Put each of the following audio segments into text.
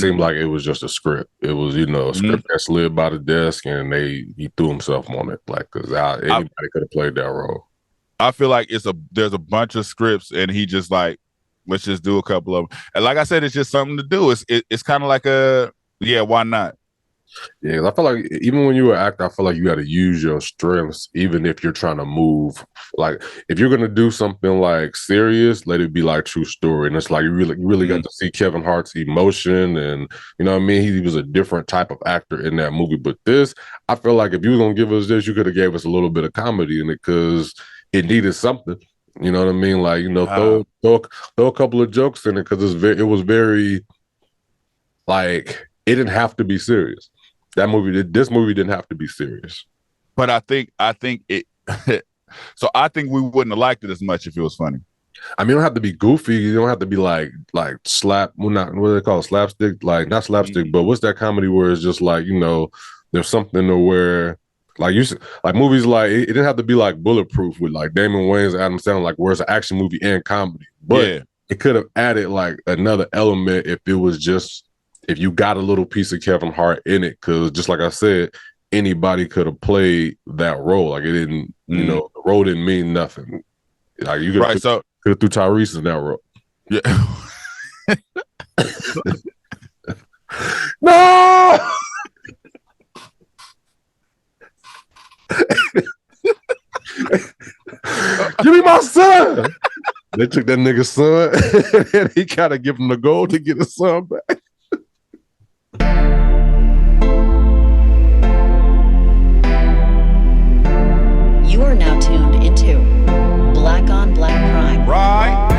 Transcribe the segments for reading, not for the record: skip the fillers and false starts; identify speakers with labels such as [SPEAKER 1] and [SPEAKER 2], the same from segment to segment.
[SPEAKER 1] seemed like it was just a script. It was, a script that slid by the desk, and he threw himself on it, like, because anybody could have played that role.
[SPEAKER 2] I feel like there's a bunch of scripts, and he just like, let's just do a couple of them. And like I said, it's just something to do. It's kind of like why not?
[SPEAKER 1] Yeah, I feel like even when you're an actor, I feel like you got to use your strengths, even if you're trying to move. Like, if you're gonna do something like serious, let it be like true story. And it's like you really got to see Kevin Hart's emotion, and you know what I mean. He was a different type of actor in that movie. But this, I feel like if you were gonna give us this, you could have gave us a little bit of comedy in it because it needed something. You know what I mean? Like, throw a couple of jokes in it because it was very like it didn't have to be serious. This movie didn't have to be serious.
[SPEAKER 2] But I think it. So I think we wouldn't have liked it as much if it was funny.
[SPEAKER 1] I mean, you don't have to be goofy. You don't have to be like slap. Well, not what do they call it? Slapstick. Like, not slapstick, but what's that comedy where it's just like, there's something to where like movies like it didn't have to be like Bulletproof with like Damon Wayans and Adam Sandler, like where it's an action movie and comedy. But it could have added like another element if it was just. If you got a little piece of Kevin Hart in it, because just like I said, anybody could have played that role. Like, it didn't, the role didn't mean nothing. Like, you could have threw Tyrese in that role.
[SPEAKER 2] Yeah.
[SPEAKER 1] No! Give me my son! They took that nigga's son, and he kind of give him the gold to get his son back.
[SPEAKER 3] You are now tuned into Black on Black Prime.
[SPEAKER 2] Right.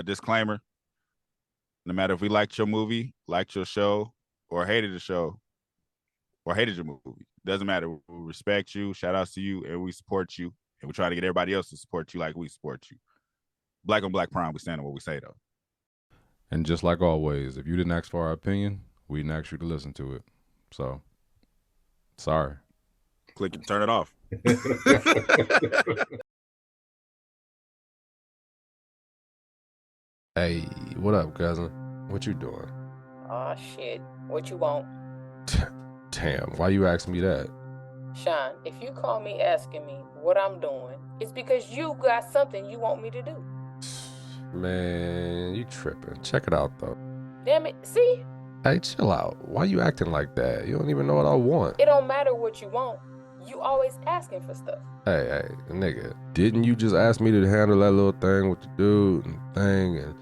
[SPEAKER 2] Disclaimer: no matter if we liked your movie, liked your show, or hated the show, or hated your movie, doesn't matter. We respect you, shout outs to you, and we support you, and we try to get everybody else to support you like we support you. Black on Black Prime, we stand on what we say, though.
[SPEAKER 4] And just like always, if you didn't ask for our opinion, we didn't ask you to listen to it. So, sorry.
[SPEAKER 2] Click and turn it off.
[SPEAKER 4] Hey, what up, cousin? What you doing?
[SPEAKER 5] Aw, shit. What you want?
[SPEAKER 4] Damn, why you asking me that?
[SPEAKER 5] Sean, if you call me asking me what I'm doing, it's because you got something you want me to do.
[SPEAKER 4] Man, you tripping. Check it out, though.
[SPEAKER 5] Damn it, see?
[SPEAKER 4] Hey, chill out. Why you acting like that? You don't even know what I want.
[SPEAKER 5] It don't matter what you want. You always asking for stuff.
[SPEAKER 4] Hey, nigga, didn't you just ask me to handle that little thing with the dude and thing, and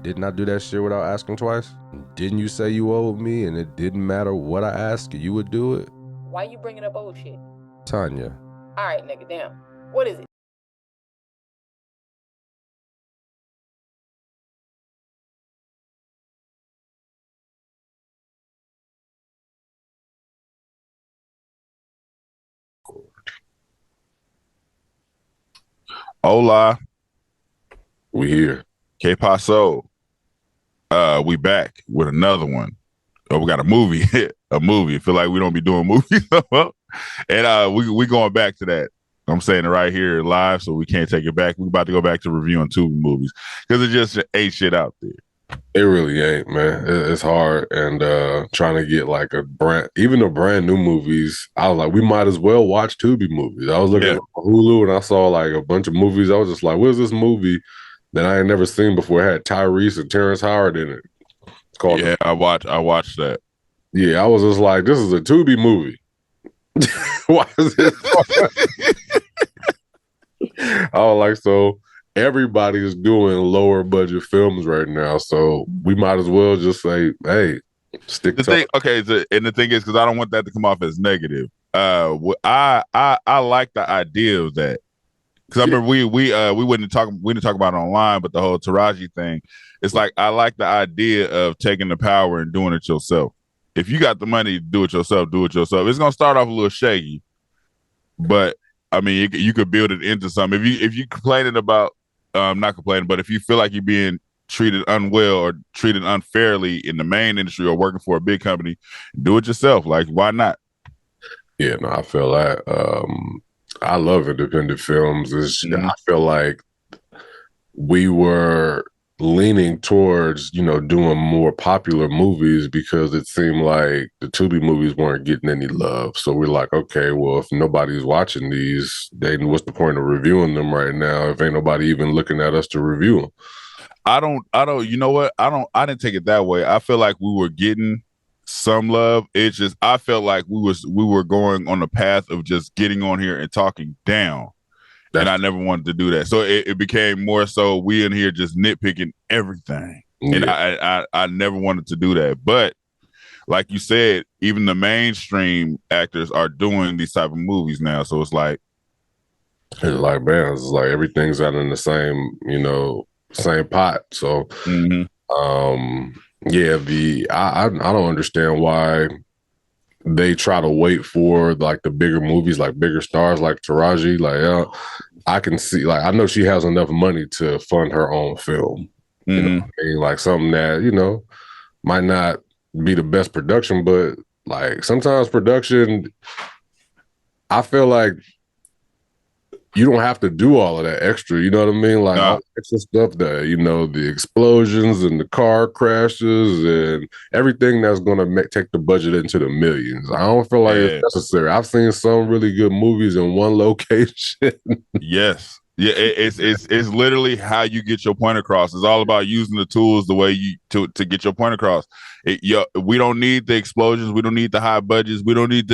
[SPEAKER 4] didn't I do that shit without asking twice? Didn't you say you owed me and it didn't matter what I asked, you would do it?
[SPEAKER 5] Why you bringing up old shit?
[SPEAKER 4] Tanya.
[SPEAKER 5] All right, nigga, damn. What is it?
[SPEAKER 2] Hola.
[SPEAKER 1] We here.
[SPEAKER 2] Que paso? We back with another one. Oh, we got a movie. A movie. I feel like we don't be doing movies. And we going back to that. I'm saying it right here live, so we can't take it back. We're about to go back to reviewing two movies because it just ain't shit out there.
[SPEAKER 1] It really ain't, man. It's hard, and trying to get like even the brand new movies. I was like, we might as well watch Tubi movies. I was looking at Hulu, and I saw like a bunch of movies. I was just like, what is this movie that I ain't never seen before? It had Tyrese and Terrence Howard in it. It's called.
[SPEAKER 2] Yeah, I watched that.
[SPEAKER 1] Yeah, I was just like, this is a Tubi movie. Why is it? I was like, so everybody is doing lower budget films right now, so we might as well just say, hey, stick
[SPEAKER 2] the
[SPEAKER 1] to
[SPEAKER 2] thing. Okay, and the thing is, because I don't want that to come off as negative. I like the idea of that. Because I remember we didn't talk about it online, but the whole Taraji thing, it's like I like the idea of taking the power and doing it yourself. If you got the money to do it yourself, do it yourself. It's gonna start off a little shaky, but I mean, you could build it into something. If you complaining about, not complaining, but if you feel like you're being treated unwell or treated unfairly in the main industry or working for a big company, do it yourself. Like, why not?
[SPEAKER 1] Yeah, no, I feel that. I love independent films. I feel like we were leaning towards, doing more popular movies because it seemed like the Tubi movies weren't getting any love. So we're like, okay, well, if nobody's watching these, then what's the point of reviewing them right now if ain't nobody even looking at us to review them?
[SPEAKER 2] I don't, you know what? I didn't take it that way. I feel like we were getting some love. It's just, I felt like we were going on the path of just getting on here and talking down. And I never wanted to do that. So it became more so we in here just nitpicking everything. Yeah. And I never wanted to do that. But like you said, even the mainstream actors are doing these type of movies now. So it's like
[SPEAKER 1] man, it's like everything's out in the same, same pot. So yeah, I don't understand why they try to wait for like the bigger movies, like bigger stars like Taraji. Like, I can see, like, I know she has enough money to fund her own film. You know what I mean? Like something that, might not be the best production, but like sometimes production, I feel like you don't have to do all of that extra, you know what I mean? Like all extra stuff that, the explosions and the car crashes and everything that's going to take the budget into the millions. I don't feel like it's necessary. I've seen some really good movies in one location.
[SPEAKER 2] Yes. Yeah, it's literally how you get your point across. It's all about using the tools the way to get your point across. We don't need the explosions. We don't need the high budgets. You don't need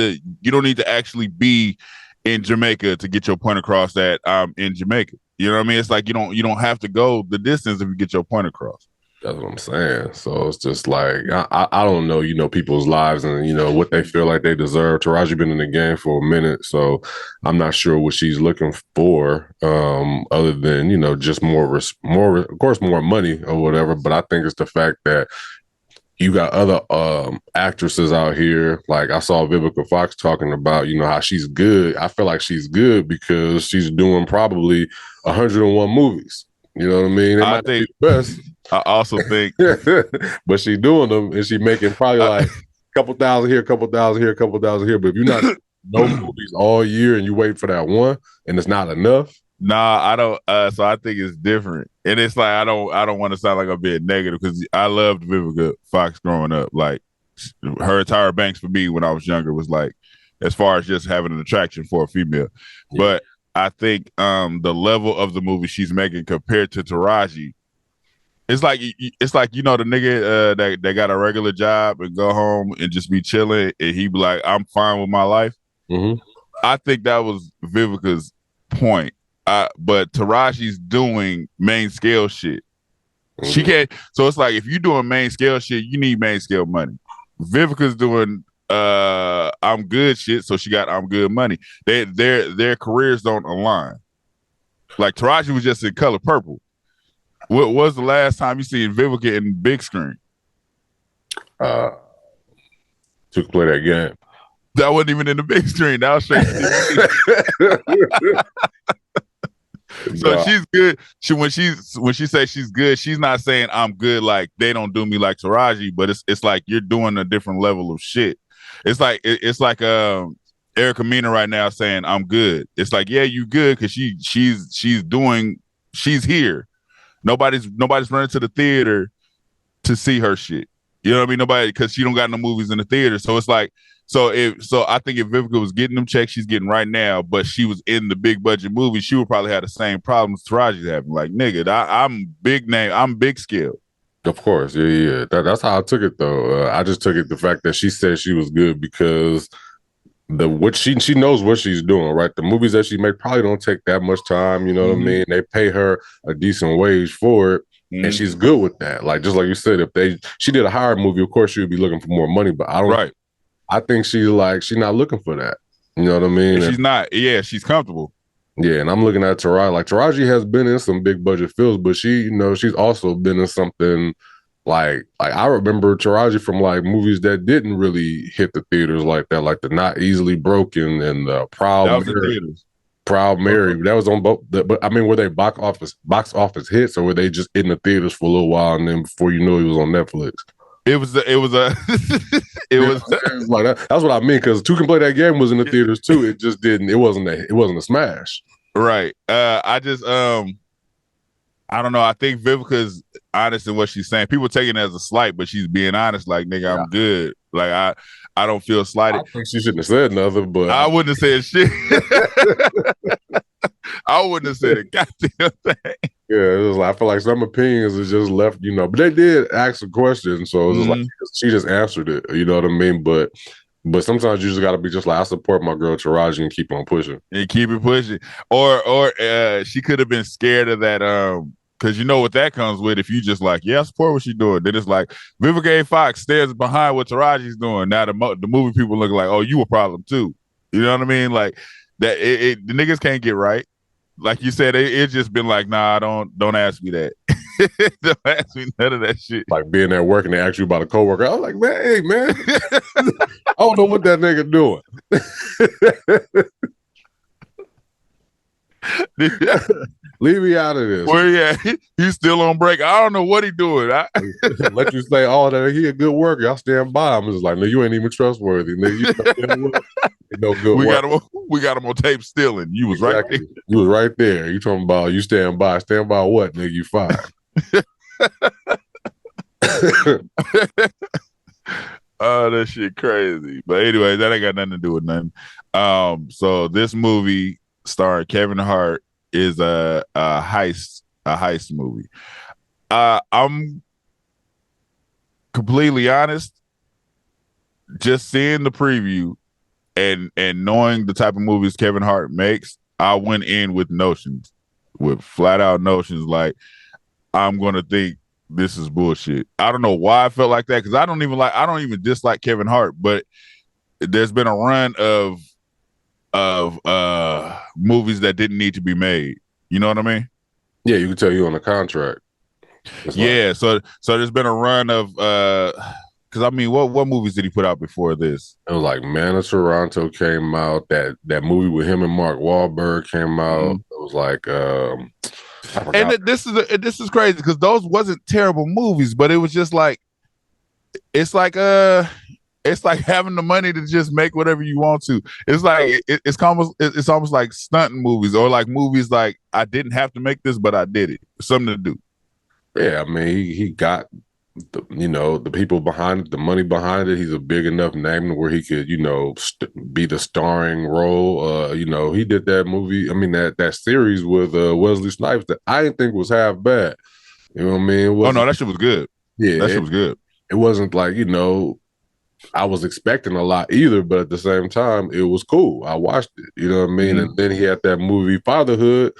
[SPEAKER 2] to actually be in Jamaica to get your point across that I'm in Jamaica. You know what I mean? It's like you don't have to go the distance if you get your point across.
[SPEAKER 1] That's what I'm saying. So it's just like I don't know, people's lives and what they feel like they deserve. Taraji been in the game for a minute, so I'm not sure what she's looking for, other than just more, of course, more money or whatever. But I think it's the fact that you got other actresses out here. Like I saw Vivica Fox talking about, how she's good. I feel like she's good because she's doing probably 101 movies. You know what I mean? It might not be the best.
[SPEAKER 2] I also think,
[SPEAKER 1] but she's doing them and she's making probably like a couple thousand here, a couple thousand here, a couple thousand here. But if you're not no movies all year and you wait for that one and it's not enough.
[SPEAKER 2] Nah, I don't. So I think it's different, and it's like I don't want to sound like I'm being negative because I loved Vivica Fox growing up. Like her Tyra Banks for me when I was younger was like, as far as just having an attraction for a female. Yeah. But I think the level of the movie she's making compared to Taraji, it's like the nigga that got a regular job and go home and just be chilling, and he be like, I'm fine with my life.
[SPEAKER 1] Mm-hmm.
[SPEAKER 2] I think that was Vivica's point. But Taraji's doing main scale shit. Mm-hmm. She can't. So it's like if you're doing main scale shit, you need main scale money. Vivica's doing I'm good shit, so she got I'm good money. Their careers don't align. Like Taraji was just in Color Purple. What was the last time you seen Vivica in big screen?
[SPEAKER 1] To play that game.
[SPEAKER 2] That wasn't even in the big screen. That was straight. So she's good. When she says she's good, she's not saying I'm good like they don't do me like Taraji, but it's like you're doing a different level of shit. It's like Erica Mena right now saying I'm good. It's like, yeah, you good because she's here. Nobody's running to the theater to see her shit. You know what I mean? Nobody, because she don't got no movies in the theater. So it's like, so I think if Vivica was getting them checks she's getting right now, but she was in the big budget movie, she would probably have the same problems Taraji's having. Like, nigga, I'm big name, I'm big scale.
[SPEAKER 1] Of course, yeah. That's how I took it though. I just took it the fact that she said she was good because she knows what she's doing, right? The movies that she make probably don't take that much time. You know what I mean? They pay her a decent wage for it. And she's good with that. Like, just like you said, if she did a higher movie, of course she would be looking for more money, but I don't.
[SPEAKER 2] Right.
[SPEAKER 1] I think she's not looking for that. You know what I mean?
[SPEAKER 2] And she's not. Yeah, she's comfortable.
[SPEAKER 1] Yeah, and I'm looking at Taraji. Like Taraji has been in some big budget films, but she's also been in something like I remember Taraji from like movies that didn't really hit the theaters like that, like the Not Easily Broken and Proud
[SPEAKER 2] That was in
[SPEAKER 1] Mary.
[SPEAKER 2] theaters.
[SPEAKER 1] Proud Mary. That was on both. But I mean, were they box office hits, or were they just in the theaters for a little while and then before you know it was on Netflix?
[SPEAKER 2] It was
[SPEAKER 1] Like that. That's what I mean. Because Two Can Play That Game was in the theaters too. It just didn't. It wasn't a smash.
[SPEAKER 2] right. I just I don't know. I think Vivica's honest in what she's saying. People take it as a slight, but she's being honest. Like, nigga, I'm good. Like, I don't feel slighted.
[SPEAKER 1] I think she shouldn't have said nothing, but
[SPEAKER 2] I wouldn't have said shit. I wouldn't have said a goddamn thing.
[SPEAKER 1] Yeah, it was like, I feel like some opinions is just left, but they did ask a question, so it was like she just answered it. You know what I mean? But sometimes you just got to be just like, I support my girl Taraji and keep on pushing.
[SPEAKER 2] And keep it pushing. Or she could have been scared of that, because you know what that comes with. If you just like, yeah, I support what she's doing. Then it's like Vivica A. Fox stands behind what Taraji's doing. Now the movie people look like, oh, you a problem too. You know what I mean? Like that. The niggas can't get right. Like you said, it's just been like, nah, don't ask me that. Don't ask me none of that shit.
[SPEAKER 1] Like being at work and they ask you about a coworker. I was like, man, hey, man, I don't know what that nigga doing. Leave me out of this.
[SPEAKER 2] Where he at? He's still on break. I don't know what he doing.
[SPEAKER 1] Let you say, oh, that he a good worker. I'll stand by him. It's like, no, you ain't even trustworthy. Nigga. No good work.
[SPEAKER 2] We got him on tape stealing. You was
[SPEAKER 1] exactly.
[SPEAKER 2] right there.
[SPEAKER 1] You was right there. You talking about you stand by. Stand by what, nigga? You fired.
[SPEAKER 2] Oh, that shit crazy. But anyway, that ain't got nothing to do with nothing. So this movie starring Kevin Hart is a heist movie. I'm completely honest. Just seeing the preview and knowing the type of movies Kevin Hart makes, I went in with flat out notions like I'm gonna think this is bullshit. I don't know why I felt like that, because I don't even dislike Kevin Hart, but there's been a run of movies that didn't need to be made. You know what I mean?
[SPEAKER 1] Yeah, you can tell you on the contract.
[SPEAKER 2] Yeah, so there's been a run of because I mean, what movies did he put out before this?
[SPEAKER 1] It was like Man of Toronto came out. That movie with him and Mark Wahlberg came out. It was like
[SPEAKER 2] and this is crazy because those wasn't terrible movies, but it was just like it's like having the money to just make whatever you want to. It's like it's almost like stunting movies, or like movies like I didn't have to make this, but I did it. Something to do.
[SPEAKER 1] Yeah, I mean he got the people behind it, the money behind it. He's a big enough name where he could be the starring role. He did that movie. I mean that series with Wesley Snipes that I didn't think was half bad. You know what I mean?
[SPEAKER 2] Oh no, that shit was good.
[SPEAKER 1] Yeah,
[SPEAKER 2] that shit was good.
[SPEAKER 1] It wasn't like I was expecting a lot either, but at the same time, it was cool. I watched it. You know what I mean? And then he had that movie Fatherhood.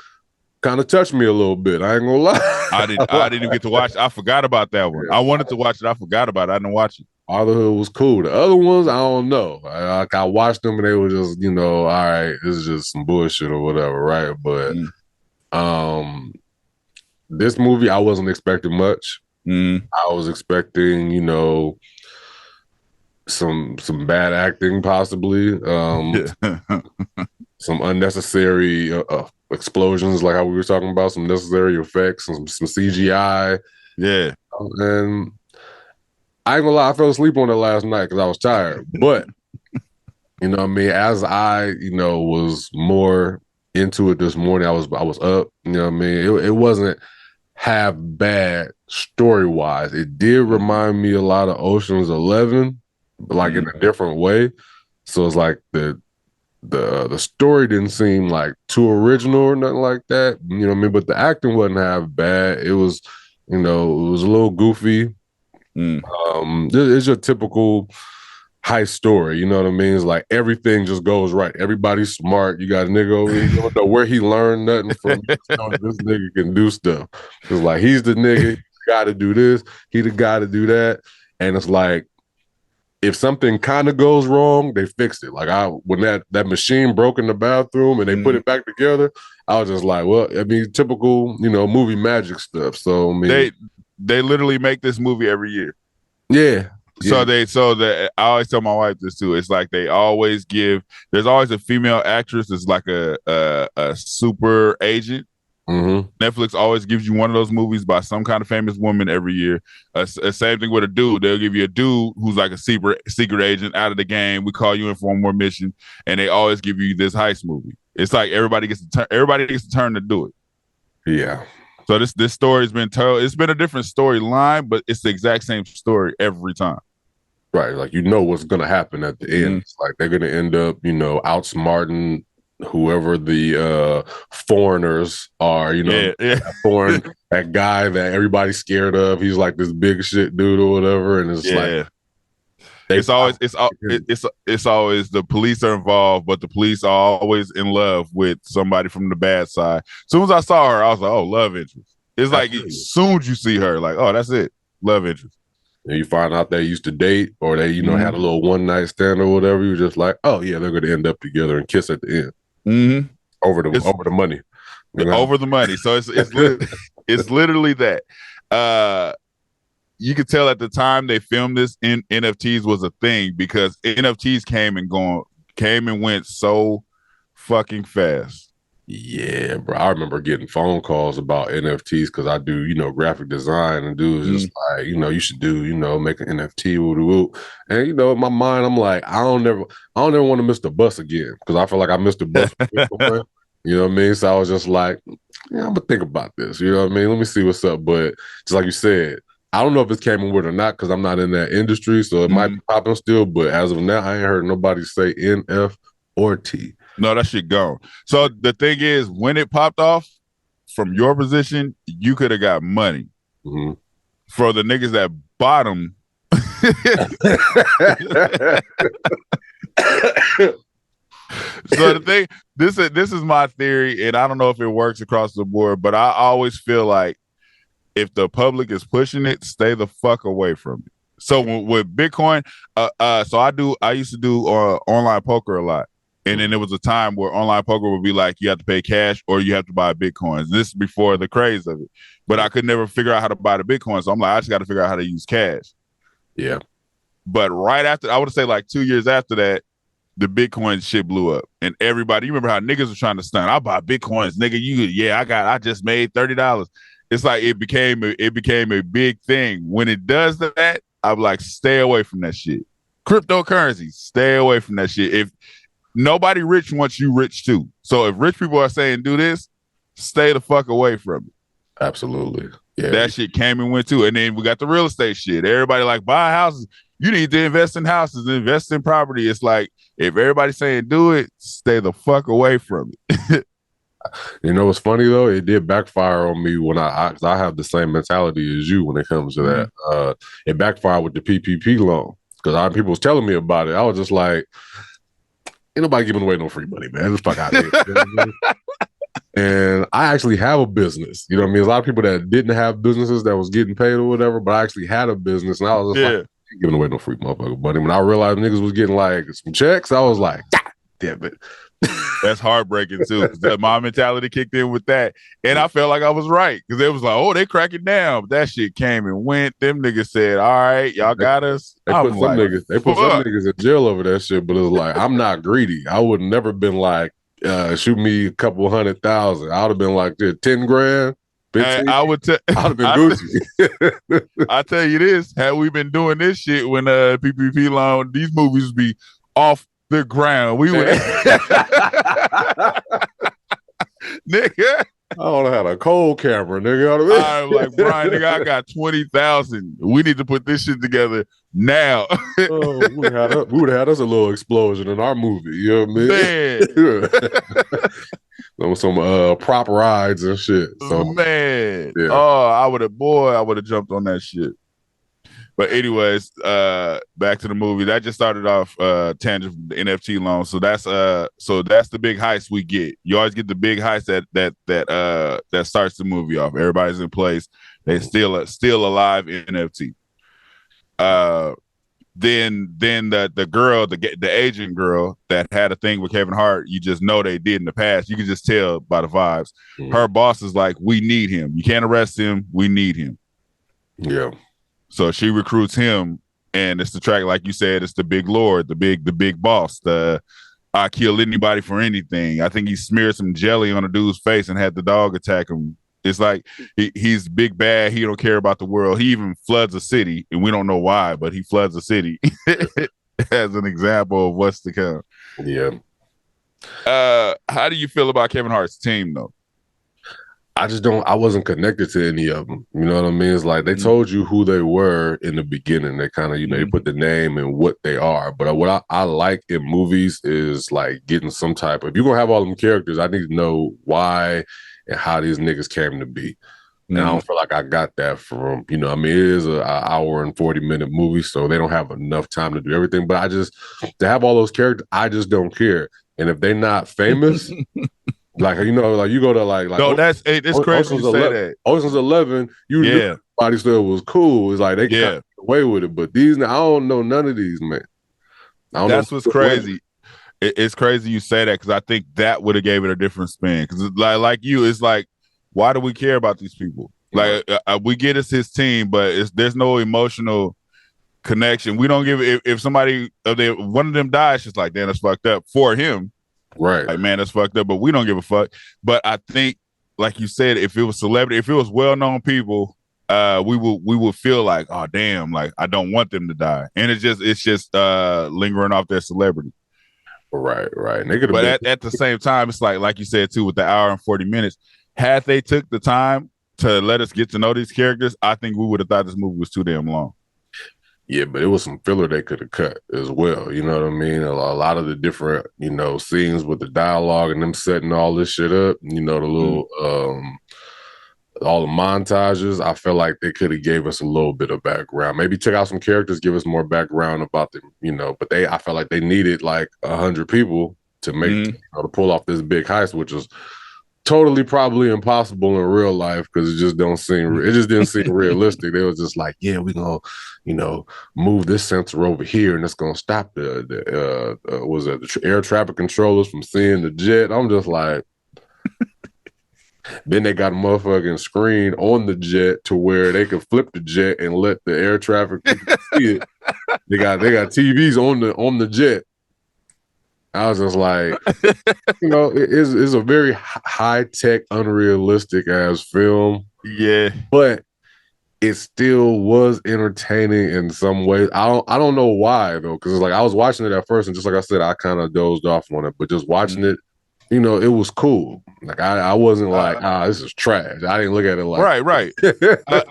[SPEAKER 1] Kind of touched me a little bit. I ain't gonna lie.
[SPEAKER 2] I didn't even get to watch it. I forgot about that one. I wanted to watch it. I forgot about it. I didn't watch it.
[SPEAKER 1] Fatherhood was cool. The other ones, I don't know. I watched them and they were just, all right, this is just some bullshit or whatever, right? But this movie, I wasn't expecting much. I was expecting, some bad acting, possibly. Some unnecessary explosions, like how we were talking about, some necessary effects, some CGI.
[SPEAKER 2] Yeah.
[SPEAKER 1] And I ain't gonna lie, I fell asleep on it last night because I was tired. But, you know what I mean? As I, was more into it this morning, I was up, you know what I mean? It wasn't half bad story-wise. It did remind me a lot of Ocean's 11, like in a different way. So it's like the story didn't seem like too original or nothing like that. You know what I mean? But the acting wasn't half bad. It was, it was a little goofy. It's your typical heist story. You know what I mean? It's like everything just goes right. Everybody's smart. You got a nigga over here. You don't know where he learned nothing from. This nigga can do stuff. It's like he's the nigga. He got to do this. He the guy to do that. And it's like, if something kind of goes wrong, they fixed it. Like when that machine broke in the bathroom and they put it back together, I was just like, well, I mean, typical, movie magic stuff. So I mean,
[SPEAKER 2] they literally make this movie every year.
[SPEAKER 1] Yeah.
[SPEAKER 2] I always tell my wife this too. It's like they always there's always a female actress that's like a super agent.
[SPEAKER 1] Mm-hmm.
[SPEAKER 2] Netflix always gives you one of those movies by some kind of famous woman every year. Same thing with a dude. They'll give you a dude who's like a secret agent out of the game. We call you in for one more mission, and they always give you this heist movie. It's like everybody gets a turn to do it.
[SPEAKER 1] Yeah.
[SPEAKER 2] So this story's been told. It's been a different storyline, but it's the exact same story every time.
[SPEAKER 1] Right. Like, what's going to happen at the end. It's like they're going to end up, outsmarting whoever the foreigners are, that guy that everybody's scared of. He's like this big shit dude or whatever. And it's like, it's always the police are involved, but the police are always in love with somebody from the bad side. As soon as I saw her, I was like, oh, love interest. It's like as soon as you see her, like, oh, that's it, love interest. And you find out they used to date, or they, had a little one night stand or whatever. You're just like, oh yeah, they're going to end up together and kiss at the end.
[SPEAKER 2] Mm-hmm.
[SPEAKER 1] Over the money.
[SPEAKER 2] Over the money. So it's literally that. You could tell at the time they filmed this, NFTs was a thing because NFTs came and went so fucking fast.
[SPEAKER 1] Yeah, bro. I remember getting phone calls about NFTs because I do, graphic design, and dudes just like, you should do, make an NFT, woo-woo. And in my mind, I'm like, I don't ever want to miss the bus again because I feel like I missed the bus. You know what I mean? So I was just like, yeah, I'm gonna think about this. You know what I mean? Let me see what's up. But just like you said, I don't know if it's came in with or not because I'm not in that industry, so it might be popping still. But as of now, I ain't heard nobody say NF or T.
[SPEAKER 2] No, that shit gone. So the thing is, when it popped off, from your position, you could have got money.
[SPEAKER 1] Mm-hmm.
[SPEAKER 2] For the niggas that bottom. So the thing, this is my theory, and I don't know if it works across the board, but I always feel like if the public is pushing it, stay the fuck away from it. So with Bitcoin, I used to do online poker a lot. And then there was a time where online poker would be like, you have to pay cash or you have to buy Bitcoins. This is before the craze of it. But I could never figure out how to buy the Bitcoin. So I'm like, I just got to figure out how to use cash.
[SPEAKER 1] Yeah.
[SPEAKER 2] But right after, I would say like 2 years after that, the Bitcoin shit blew up. And everybody, you remember how niggas were trying to stunt. I buy Bitcoins, nigga. I just made $30. It's like it became a big thing. When it does that, I'm like, stay away from that shit. Cryptocurrency, stay away from that shit. If nobody rich wants you rich too. So if rich people are saying do this, stay the fuck away from it.
[SPEAKER 1] Absolutely. Yeah.
[SPEAKER 2] That shit came and went too. And then we got the real estate shit. Everybody like buy houses. You need to invest in houses, invest in property. It's like if everybody's saying do it, stay the fuck away from it.
[SPEAKER 1] You know what's funny though? It did backfire on me when I have the same mentality as you when it comes to that. It backfired with the PPP loan because a lot of people was telling me about it. I was just like, ain't nobody giving away no free money, man. Just fuck out of here. You know what I mean? And I actually have a business. You know what I mean? There's a lot of people that didn't have businesses that was getting paid or whatever, but I actually had a business, and I was just like, giving away no free motherfucker money. When I realized niggas was getting like some checks, I was like, damn it.
[SPEAKER 2] That's heartbreaking too. My mentality kicked in with that, and I felt like I was right because it was like, oh, they cracking down. But that shit came and went. Them niggas said, all right, y'all got us.
[SPEAKER 1] They put some niggas in jail over that shit. But it's like, I'm not greedy. I would never been like, shoot me a couple 100,000. I would have been like, 10 grand. I'd have been Gucci.
[SPEAKER 2] I tell you this: had we been doing this shit when PPP loan, these movies would be off the ground. We would, nigga.
[SPEAKER 1] I don't have a cold camera, nigga.
[SPEAKER 2] I'm like, Brian, nigga, I got 20,000. We need to put this shit together now.
[SPEAKER 1] We would have had us a little explosion in our movie. You know what I mean? Man. Some prop rides and shit. So
[SPEAKER 2] man, yeah. I would have jumped on that shit. But anyways, back to the movie. That just started off tangent from the NFT loan. So that's the big heist we get. You always get the big heist that starts the movie off. Everybody's in place. They still alive NFT. then the girl, the agent girl that had a thing with Kevin Hart, you just know they did in the past. You can just tell by the vibes. Her boss is like, we need him. You can't arrest him. We need him.
[SPEAKER 1] Yeah.
[SPEAKER 2] So she recruits him, and it's the track, like you said, it's the big lord, the big boss, I kill anybody for anything. I think he smeared some jelly on a dude's face and had the dog attack him. It's like he's big bad. He don't care about the world. He even floods a city, and we don't know why, but he floods a city as an example of what's to come.
[SPEAKER 1] Yeah.
[SPEAKER 2] How do you feel about Kevin Hart's team, though?
[SPEAKER 1] I wasn't connected to any of them. You know what I mean? It's like they told you who they were in the beginning. They kind of, they put the name and what they are. But what I like in movies is like getting some type of, if you're going to have all them characters, I need to know why and how these niggas came to be. And I don't feel like I got that from, it is an hour and 40-minute movie, so they don't have enough time to do everything. But to have all those characters, I just don't care. And if they're not famous, like, you go to like
[SPEAKER 2] no, it's crazy you say that.
[SPEAKER 1] Ocean's 11, everybody still was cool. It's like they got away with it. But these, I don't know none of these, man.
[SPEAKER 2] That's what's crazy. It's crazy you say that, because I think that would have gave it a different spin. Because like you, it's like, why do we care about these people? Like, we get it's his team, but there's no emotional connection. We don't give if somebody, one of them dies, it's like, damn, that's fucked up for him.
[SPEAKER 1] Right.
[SPEAKER 2] Like, man, that's fucked up, but we don't give a fuck. But I think, like you said, if it was celebrity, if it was well-known people, we would feel like, oh, damn, like, I don't want them to die. And it's just lingering off their celebrity.
[SPEAKER 1] Right.
[SPEAKER 2] But at the same time, it's like you said, too, with the hour and 40 minutes, had they took the time to let us get to know these characters, I think we would have thought this movie was too damn long.
[SPEAKER 1] Yeah, but it was some filler they could have cut as well. You know what I mean? A lot of the different, scenes with the dialogue and them setting all this shit up, the little, all the montages, I feel like they could have gave us a little bit of background. Maybe took out some characters, give us more background about them, but I felt like they needed like 100 people to make, to pull off this big heist, which was totally probably impossible in real life, because it just didn't seem realistic. They was just like, yeah, we're gonna move this sensor over here, and it's gonna stop the air traffic controllers from seeing the jet. I'm just like, then they got a motherfucking screen on the jet to where they could flip the jet and let the air traffic see it. They got TVs on the jet. I was just like, it's a very high-tech, unrealistic ass film.
[SPEAKER 2] Yeah.
[SPEAKER 1] But it still was entertaining in some ways. I don't know why, though, because it's like I was watching it at first, and just like I said, I kind of dozed off on it. But just watching it, it was cool. Like I wasn't like, this is trash. I didn't look at it like
[SPEAKER 2] right.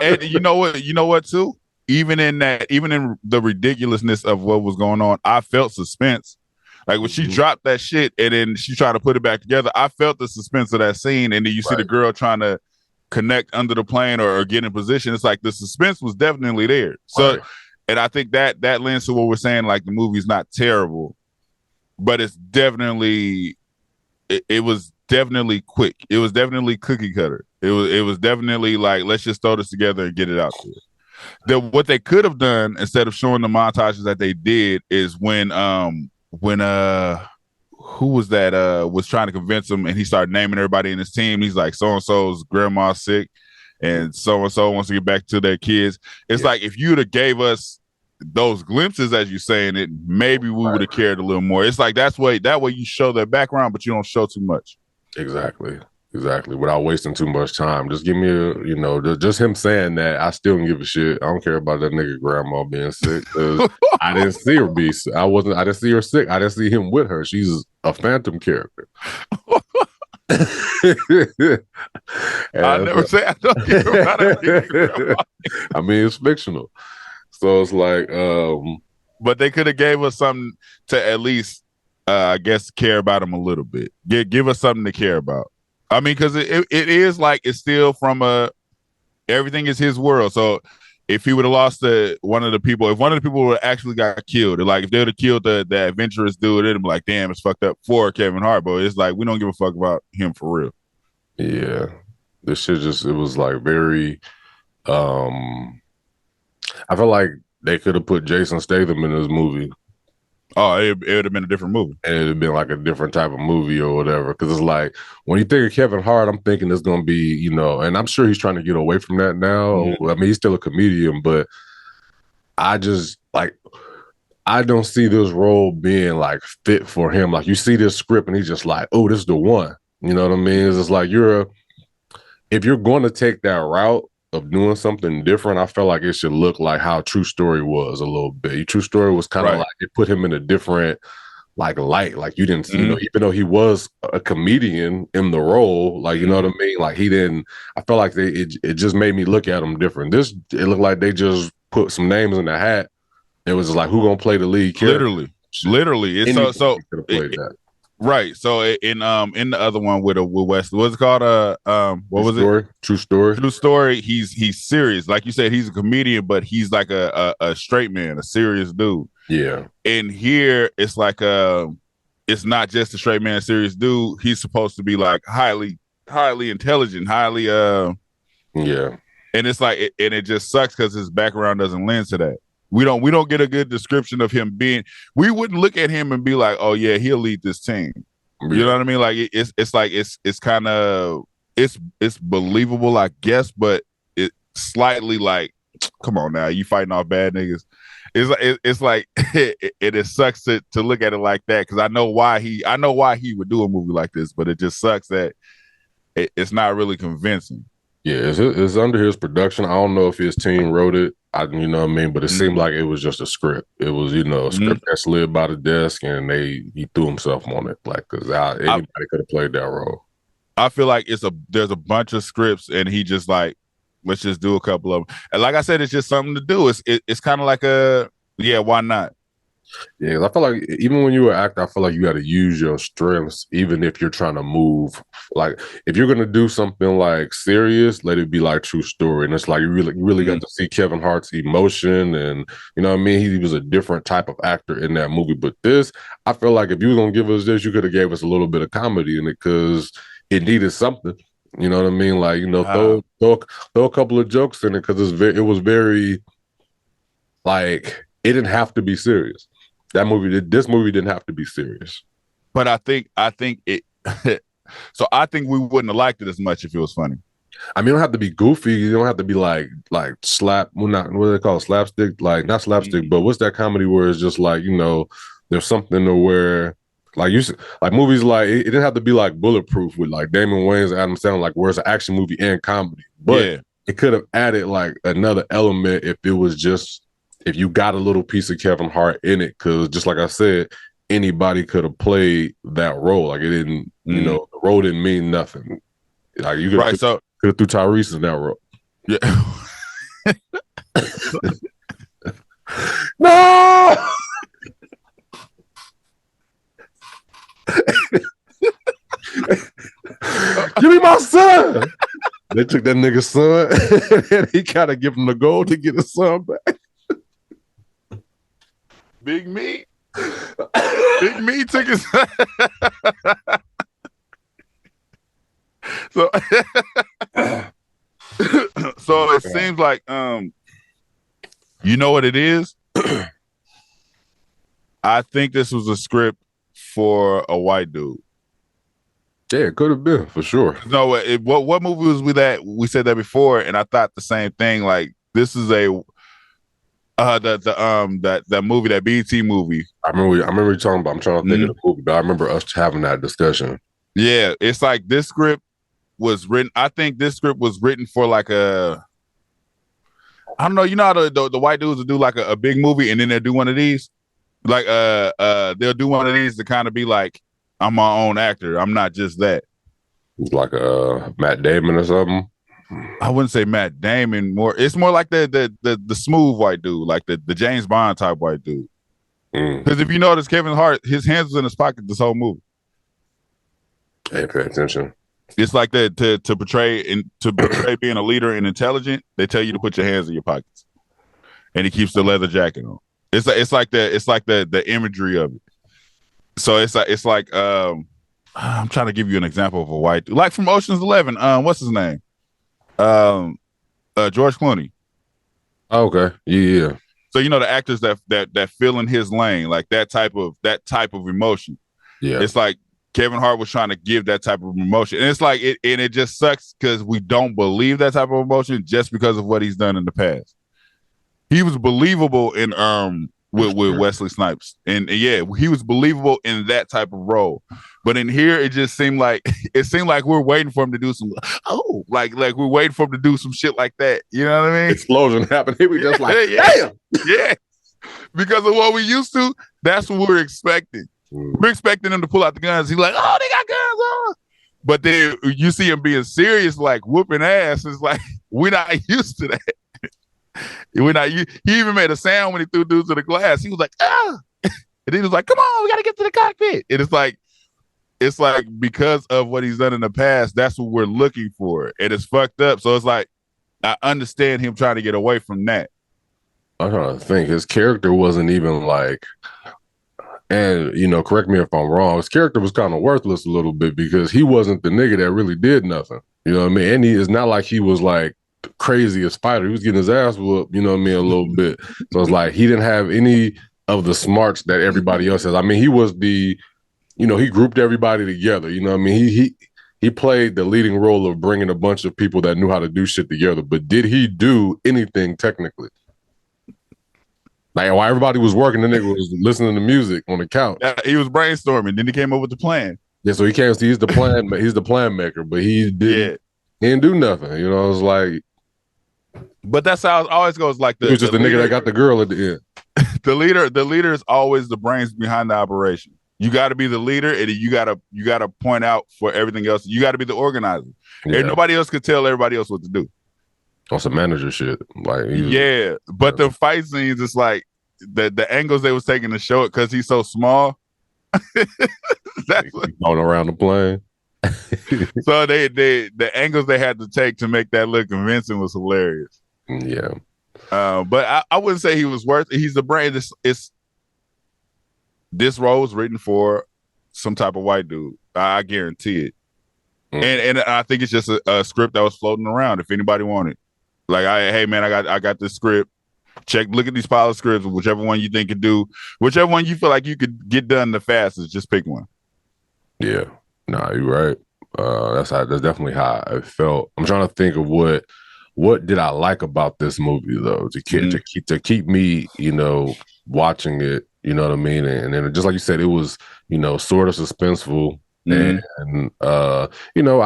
[SPEAKER 2] And you know what too? Even in the ridiculousness of what was going on, I felt suspense. Like when she dropped that shit and then she tried to put it back together, I felt the suspense of that scene. And then you see the girl trying to connect under the plane or get in position. It's like the suspense was definitely there. So, and I think that lends to what we're saying, like the movie's not terrible, but it's definitely, it was definitely quick. It was definitely cookie cutter. It was definitely like, let's just throw this together and get it out there. What they could have done instead of showing the montages that they did is when who was that was trying to convince him, and he started naming everybody in his team. He's like, so and so's grandma's sick, and so wants to get back to their kids. It's like, if you'd have gave us those glimpses as you saying it, maybe we would have cared a little more. It's like that way you show their background, but you don't show too much.
[SPEAKER 1] Exactly, without wasting too much time. Just give me just him saying that, I still don't give a shit. I don't care about that nigga grandma being sick, because I didn't see her be sick. I didn't see her sick. I didn't see him with her. She's a phantom character.
[SPEAKER 2] I never say I don't care about her.
[SPEAKER 1] I mean, it's fictional. So it's like,
[SPEAKER 2] but they could have gave us something to at least, I guess, care about him a little bit. Give us something to care about. I mean, because it is like, it's still from everything is his world. So if he would have lost one of the people would have actually got killed, or like if they would have killed the adventurous dude, it'd be like, damn, it's fucked up for Kevin Hart. But it's like, we don't give a fuck about him for real.
[SPEAKER 1] Yeah, this shit it was like very, I feel like they could have put Jason Statham in this movie.
[SPEAKER 2] Oh, it would have been a different movie.
[SPEAKER 1] And it'd have been like a different type of movie or whatever. Because it's like when you think of Kevin Hart, I'm thinking it's gonna be, you know, and I'm sure he's trying to get away from that now.
[SPEAKER 2] Mm-hmm.
[SPEAKER 1] I mean, he's still a comedian, but I just like I don't see this role being like fit for him. Like you see this script and he's just like, oh, this is the one. You know what I mean? It's just like if you're going to take that route of doing something different, I felt like it should look like how True Story was a little bit. True Story was kind of like it put him in a different like light. Like you didn't, you know, even though he was a comedian in the role, like you know what I mean. Like he didn't. I felt like it just made me look at him different. It looked like they just put some names in the hat. It was just like who gonna play the lead character?
[SPEAKER 2] Literally. It's so
[SPEAKER 1] that.
[SPEAKER 2] Right. So in the other one with West, what's it called? What was it?
[SPEAKER 1] True Story.
[SPEAKER 2] True Story. He's serious. Like you said, he's a comedian, but he's like a straight man, a serious dude.
[SPEAKER 1] Yeah.
[SPEAKER 2] And here it's like it's not just a straight man, serious dude. He's supposed to be like highly intelligent, highly
[SPEAKER 1] yeah.
[SPEAKER 2] And it's like and it just sucks because his background doesn't lend to that. We don't get a good description of him being. We wouldn't look at him and be like, oh yeah, he'll lead this team. Yeah. You know what I mean? Like it's kind of it's believable, I guess, but it's slightly like, come on now, you fighting off bad niggas. It's like it sucks to look at it like that because I know why he would do a movie like this, but it just sucks that it's not really convincing.
[SPEAKER 1] Yeah, it's under his production. I don't know if his team wrote it. You know what I mean? But it seemed like it was just a script. It was, you know, a script that slid by the desk and he threw himself on it. Like, because anybody could have played that role.
[SPEAKER 2] I feel like there's a bunch of scripts and he just like, let's just do a couple of them. And like I said, it's just something to do. It's kind of like why not?
[SPEAKER 1] Yeah, I feel like even when you're an actor, I feel like you got to use your strengths, even if you're trying to move. Like, if you're gonna do something like serious, let it be like True Story. And it's like you really got to see Kevin Hart's emotion, and you know what I mean. He was a different type of actor in that movie. But this, I feel like if you were gonna give us this, you could have gave us a little bit of comedy in it because it needed something. You know what I mean? Like, you know, throw a couple of jokes in it because it was very like it didn't have to be serious. This movie didn't have to be serious.
[SPEAKER 2] But I think it. So I think we wouldn't have liked it as much if it was funny.
[SPEAKER 1] I mean, you don't have to be goofy. You don't have to be like slap. Well, not what do they call it? Slapstick. Like not slapstick, but what's that comedy where it's just like, you know, there's something to where like movies like it didn't have to be like Bulletproof with like Damon Wayans and Adam Sandler, like where it's an action movie and comedy. But it could have added like another element if it was just. If you got a little piece of Kevin Hart in it, because just like I said, anybody could have played that role. Like it didn't, you know, the role didn't mean nothing. Like you could have threw Tyrese in that role.
[SPEAKER 2] Yeah.
[SPEAKER 1] No. Give me my son. They took that nigga's son and he kind of give him the gold to get his son back.
[SPEAKER 2] Big Me took his so it seems like you know what it is? I think this was a script for a white dude.
[SPEAKER 1] Yeah, it could have been for sure.
[SPEAKER 2] No, what movie was we said that before, and I thought the same thing. Like this is a that movie, that BET movie.
[SPEAKER 1] I remember you talking about. I'm trying to think of the movie, but I remember us having that discussion.
[SPEAKER 2] Yeah, it's like this script was written. I think this script was written for like I don't know. You know how the white dudes will do like a big movie and then they'll do one of these. Like they'll do one of these to kind of be like, I'm my own actor. I'm not just that.
[SPEAKER 1] Like Matt Damon or something.
[SPEAKER 2] I wouldn't say Matt Damon. It's more like the smooth white dude, like the James Bond type white dude. Because if you notice, Kevin Hart, his hands was in his pocket this whole movie.
[SPEAKER 1] Hey, pay attention.
[SPEAKER 2] It's like that to portray being a leader and intelligent. They tell you to put your hands in your pockets, and he keeps the leather jacket on. It's like the imagery of it. So it's like I'm trying to give you an example of a white dude, like from Ocean's 11. What's his name? George Clooney.
[SPEAKER 1] Okay. Yeah.
[SPEAKER 2] So the actors that fill in his lane, like that type of emotion.
[SPEAKER 1] Yeah.
[SPEAKER 2] It's like Kevin Hart was trying to give that type of emotion, and it's like it just sucks because we don't believe that type of emotion just because of what he's done in the past. He was believable in with Wesley Snipes, and yeah, he was believable in that type of role. But in here, it just seemed like we're waiting for him to do some like we're waiting for him to do some shit like that. You know what I mean?
[SPEAKER 1] Explosion happened. He was just like,
[SPEAKER 2] damn, yeah, because of what we used to. That's what we're expecting. We're expecting him to pull out the guns. He's like, oh, they got guns on. But then you see him being serious, like whooping ass. It's like we're not used to that. He even made a sound when he threw dudes to the glass. He was like, ah, and then he was like, come on, we gotta get to the cockpit. And it's like because of what he's done in the past, that's what we're looking for. And it's fucked up. So it's like I understand him trying to get away from that.
[SPEAKER 1] I'm trying to think. His character wasn't even like, and correct me if I'm wrong, his character was kind of worthless a little bit because he wasn't the nigga that really did nothing. You know what I mean? And it's not like he was like craziest fighter. He was getting his ass whooped, a little bit. So it's like he didn't have any of the smarts that everybody else has. I mean, he was the, he grouped everybody together. You know what I mean? He played the leading role of bringing a bunch of people that knew how to do shit together. But did he do anything technically? Like while everybody was working, the nigga was listening to music on the couch.
[SPEAKER 2] He was brainstorming. Then he came up with the plan.
[SPEAKER 1] Yeah, so he can't see he's the plan. He's the plan maker, but he didn't do nothing. It's like.
[SPEAKER 2] But that's how it always goes. Like
[SPEAKER 1] it was just the nigga that got the girl at the end.
[SPEAKER 2] The leader is always the brains behind the operation. You got to be the leader, and you gotta point out for everything else. You got to be the organizer. Yeah. And nobody else could tell everybody else what to do.
[SPEAKER 1] On some manager shit, like
[SPEAKER 2] but the fight scenes, it's like the angles they was taking to show it because he's so small. That's
[SPEAKER 1] going around the plane.
[SPEAKER 2] So the angles they had to take to make that look convincing was hilarious.
[SPEAKER 1] Yeah,
[SPEAKER 2] but I wouldn't say he was worth it. He's the brain. This role was written for some type of white dude. I guarantee it. And I think it's just a script that was floating around. If anybody wanted, like, hey man, I got this script. Look at these pile of scripts. Whichever one you think could do, whichever one you feel like you could get done the fastest, just pick one.
[SPEAKER 1] Yeah, nah, you're right. That's definitely how I felt. I'm trying to think of what did I like about this movie though to keep me, watching it. You know what I mean? And then just like you said, it was sort of suspenseful. And I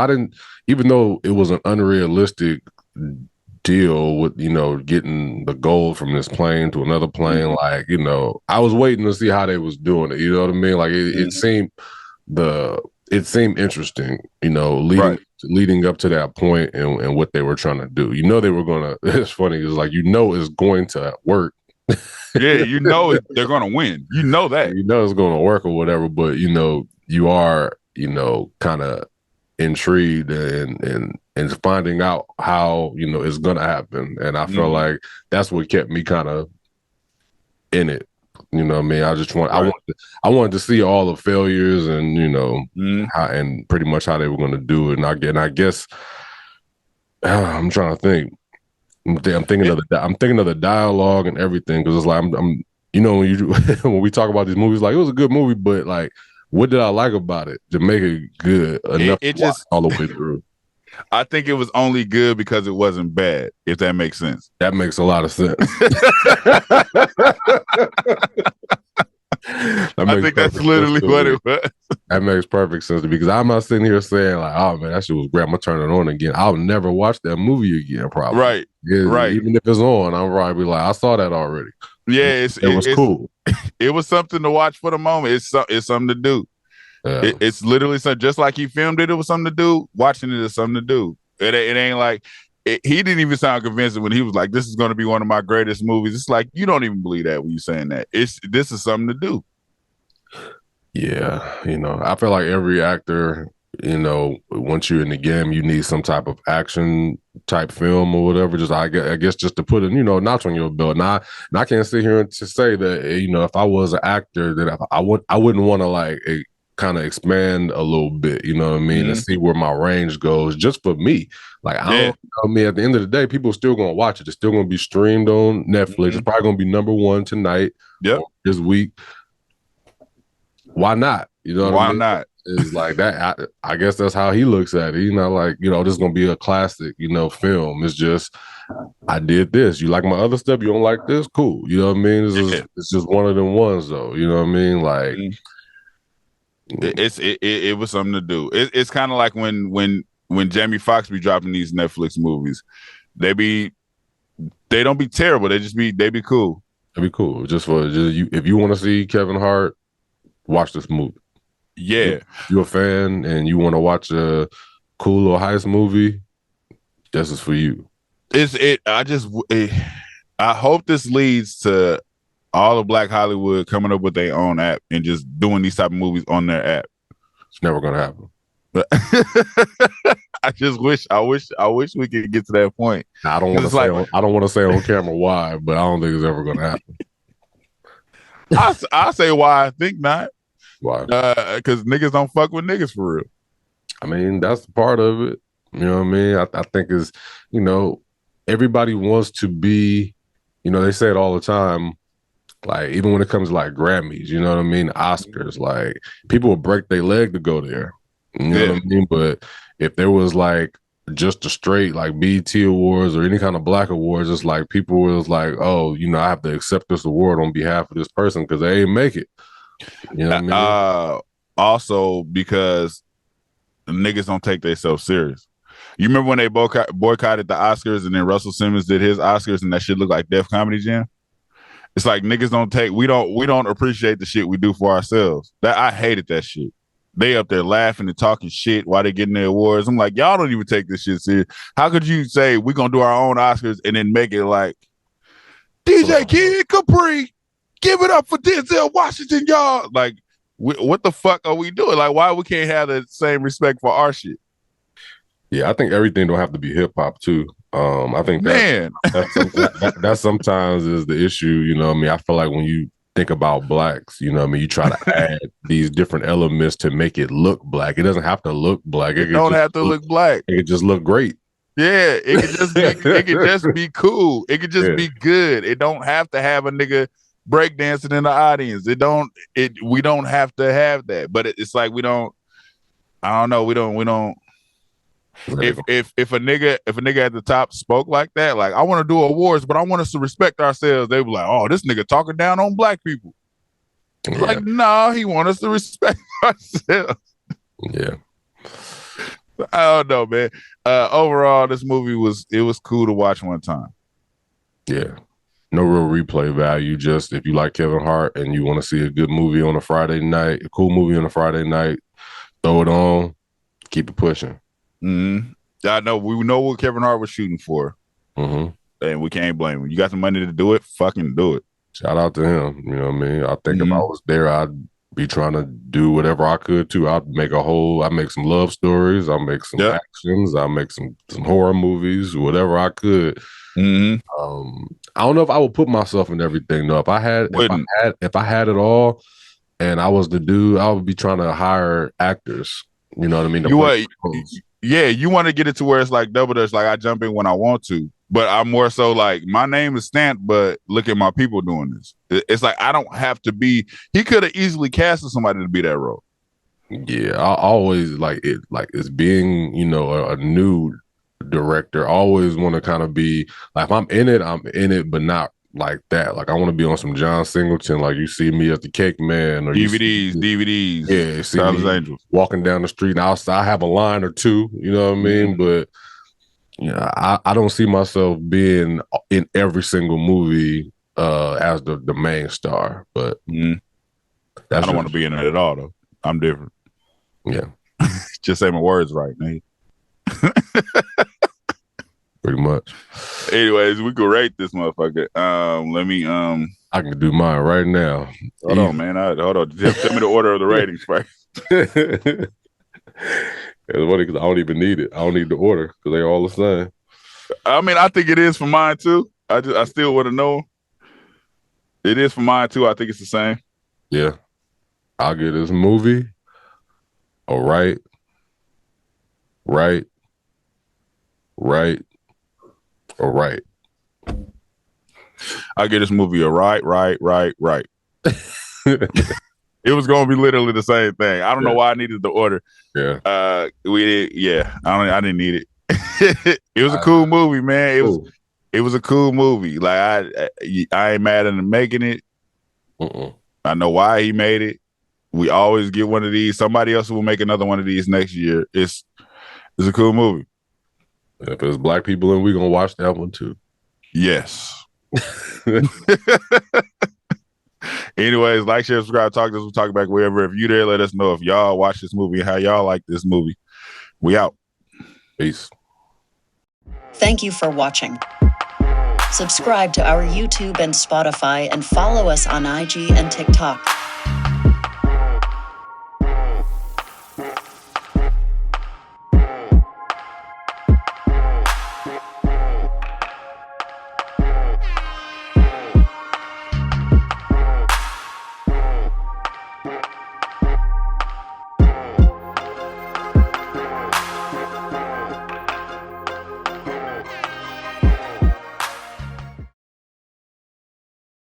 [SPEAKER 1] didn't, even though it was an unrealistic deal with getting the gold from this plane to another plane, like I was waiting to see how they was doing it. You know what I mean? Like it seemed interesting. Leading up to that point and what they were trying to do. They were gonna. It's funny. It's like it's going to work.
[SPEAKER 2] Yeah, they're gonna win. You know that.
[SPEAKER 1] It's going to work or whatever. But you are kind of intrigued and finding out how it's gonna happen. And I felt like that's what kept me kind of in it. You know what I mean? I wanted to see all the failures and how, and pretty much how they were going to do it. And I guess I'm trying to think. I'm thinking of the dialogue and everything, because it's like I'm when we talk about these movies, like it was a good movie, but like what did I like about it to make it good enough to watch all the way through?
[SPEAKER 2] I think it was only good because it wasn't bad, if that makes sense.
[SPEAKER 1] That makes a lot of sense.
[SPEAKER 2] I think that's literally what it was.
[SPEAKER 1] That makes perfect sense to me, because I'm not sitting here saying like, oh man, that shit was great, I'm gonna turn it on again. I'll never watch that movie again, probably.
[SPEAKER 2] Right.
[SPEAKER 1] Yeah, right. Even if it's on, I'm probably like, I saw that already.
[SPEAKER 2] Yeah,
[SPEAKER 1] it was cool.
[SPEAKER 2] It was something to watch for the moment. It's something to do. Yeah. It's literally something, just like he filmed it. It was something to do. Watching it is something to do. It ain't like he didn't even sound convincing when he was like, "This is going to be one of my greatest movies." It's like you don't even believe that when you're saying that. This is something to do.
[SPEAKER 1] Yeah, I feel like every actor, once you're in the game, you need some type of action type film or whatever. Just I guess just to put a notch on your belt. And I can't sit here and to say that if I was an actor that I wouldn't want to like kind of expand a little bit, you know what I mean, and see where my range goes just for me. Like, I mean, at the end of the day, people are still going to watch it. It's still going to be streamed on Netflix. It's probably going to be #1 tonight, this week. Why not? You know what I mean?
[SPEAKER 2] Why not?
[SPEAKER 1] It's like that. I guess that's how he looks at it. You know, like, you know, this is going to be a classic, you know, film. It's just, I did this. You like my other stuff? You don't like this? Cool. You know what I mean? It's just one of them ones, though. You know what I mean? Like,
[SPEAKER 2] it was something to do. It's kind of like when Jamie Foxx be dropping these Netflix movies, they don't be terrible. They be cool.
[SPEAKER 1] They be cool. Just you. If you want to see Kevin Hart, watch this movie.
[SPEAKER 2] Yeah,
[SPEAKER 1] if you're a fan and you want to watch a cool little heist movie, this is for you.
[SPEAKER 2] I hope this leads to all of Black Hollywood coming up with their own app and just doing these type of movies on their app.
[SPEAKER 1] It's never gonna happen.
[SPEAKER 2] I wish we could get to that point.
[SPEAKER 1] I don't want to say on camera why, but I don't think it's ever gonna happen.
[SPEAKER 2] I'll say why I think not.
[SPEAKER 1] Why?
[SPEAKER 2] Because niggas don't fuck with niggas for real.
[SPEAKER 1] I mean, that's part of it. You know what I mean? I think is, you know, everybody wants to be, you know, they say it all the time, like, even when it comes to like Grammys, you know what I mean? Oscars, like, people will break their leg to go there. You know what I mean? But if there was like just a straight like BET Awards or any kind of Black awards, it's like people was like, oh, you know, I have to accept this award on behalf of this person because they ain't make it. You know what I mean?
[SPEAKER 2] Also, because niggas don't take themselves serious. You remember when they boycotted the Oscars and then Russell Simmons did his Oscars and that shit looked like Def Comedy Jam? It's like niggas we don't appreciate the shit we do for ourselves. I hated that shit. They up there laughing and talking shit while they getting their awards. I'm like, y'all don't even take this shit serious. How could you say we're gonna do our own Oscars and then make it like DJ Kid Capri, give it up for Denzel Washington, y'all? Like, what the fuck are we doing? Like, why we can't have the same respect for our shit?
[SPEAKER 1] Yeah, I think everything don't have to be hip hop too. I think that sometimes is the issue. You know what I mean? I feel like when you think about Blacks, you know what I mean, you try to add these different elements to make it look Black. It doesn't have to look Black.
[SPEAKER 2] It don't have to look Black.
[SPEAKER 1] It could just look great.
[SPEAKER 2] Yeah, it could just be it could just be cool. It could just be good. It don't have to have a nigga breakdancing in the audience. We don't have to have that. But it's like we don't. If a nigga at the top spoke like that, like, I want to do awards, but I want us to respect ourselves, they be like, oh, this nigga talking down on Black people. Yeah. Like, nah, he want us to respect ourselves.
[SPEAKER 1] Yeah.
[SPEAKER 2] I don't know, man. Overall, this movie was cool to watch one time.
[SPEAKER 1] Yeah. No real replay value. Just if you like Kevin Hart and you want to see a good movie on a Friday night, a cool movie on a Friday night, throw it on, keep it pushing.
[SPEAKER 2] I know we know what Kevin Hart was shooting for, and we can't blame him. You got the money to do it, fucking do it.
[SPEAKER 1] Shout out to him. You know what I mean? I think if I was there, I'd be trying to do whatever I could too. I'd make some love stories, I'll make some actions, I'll make some horror movies, whatever I could. I don't know if I would put myself in everything though. If I had it all and I was the dude, I would be trying to hire actors. You know what I mean?
[SPEAKER 2] You want to get it to where it's like Double Dutch, like I jump in when I want to, but I'm more so like, my name is stamped, but look at my people doing this. It's like, I don't have to be. He could have easily casted somebody to be that role.
[SPEAKER 1] Yeah, I always like it. Like, it's being, you know, a new director. I always want to kind of be like, if I'm in it, but not like that. Like, I want to be on some John Singleton, like you see me as the Cake Man, or
[SPEAKER 2] DVDs.
[SPEAKER 1] Yeah, see me
[SPEAKER 2] Angels
[SPEAKER 1] walking down the street. And I have a line or two, you know what I mean? But you know, I don't see myself being in every single movie as the main star. But
[SPEAKER 2] I don't want to be in it at all, though. I'm different.
[SPEAKER 1] Yeah,
[SPEAKER 2] just say my words right, man.
[SPEAKER 1] Pretty much.
[SPEAKER 2] Anyways, we can rate this motherfucker. Let me
[SPEAKER 1] I can do mine right now.
[SPEAKER 2] Hold on, man. Hold on. Just tell me the order of the ratings first.
[SPEAKER 1] It's funny because I don't even need it. I don't need the order because they're all the same.
[SPEAKER 2] I mean, I think it is for mine too. I still want to know. It is for mine too. I think it's the same.
[SPEAKER 1] Yeah. I'll give this movie All right. Right. Right. All right.
[SPEAKER 2] I give this movie a right. It was gonna be literally the same thing. I don't know why I needed the order.
[SPEAKER 1] Yeah.
[SPEAKER 2] I didn't need it. It was a cool movie, man. It was a cool movie. Like I ain't mad at him making it. I know why he made it. We always get one of these. Somebody else will make another one of these next year. It's a cool movie.
[SPEAKER 1] If there's black people in, we gonna watch that one too.
[SPEAKER 2] Yes. Anyways, like, share, subscribe, talk to us. We'll talk back wherever. If you there, let us know if y'all watch this movie, how y'all like this movie. We out.
[SPEAKER 1] Peace.
[SPEAKER 3] Thank you for watching. Subscribe to our YouTube and Spotify and follow us on IG and TikTok.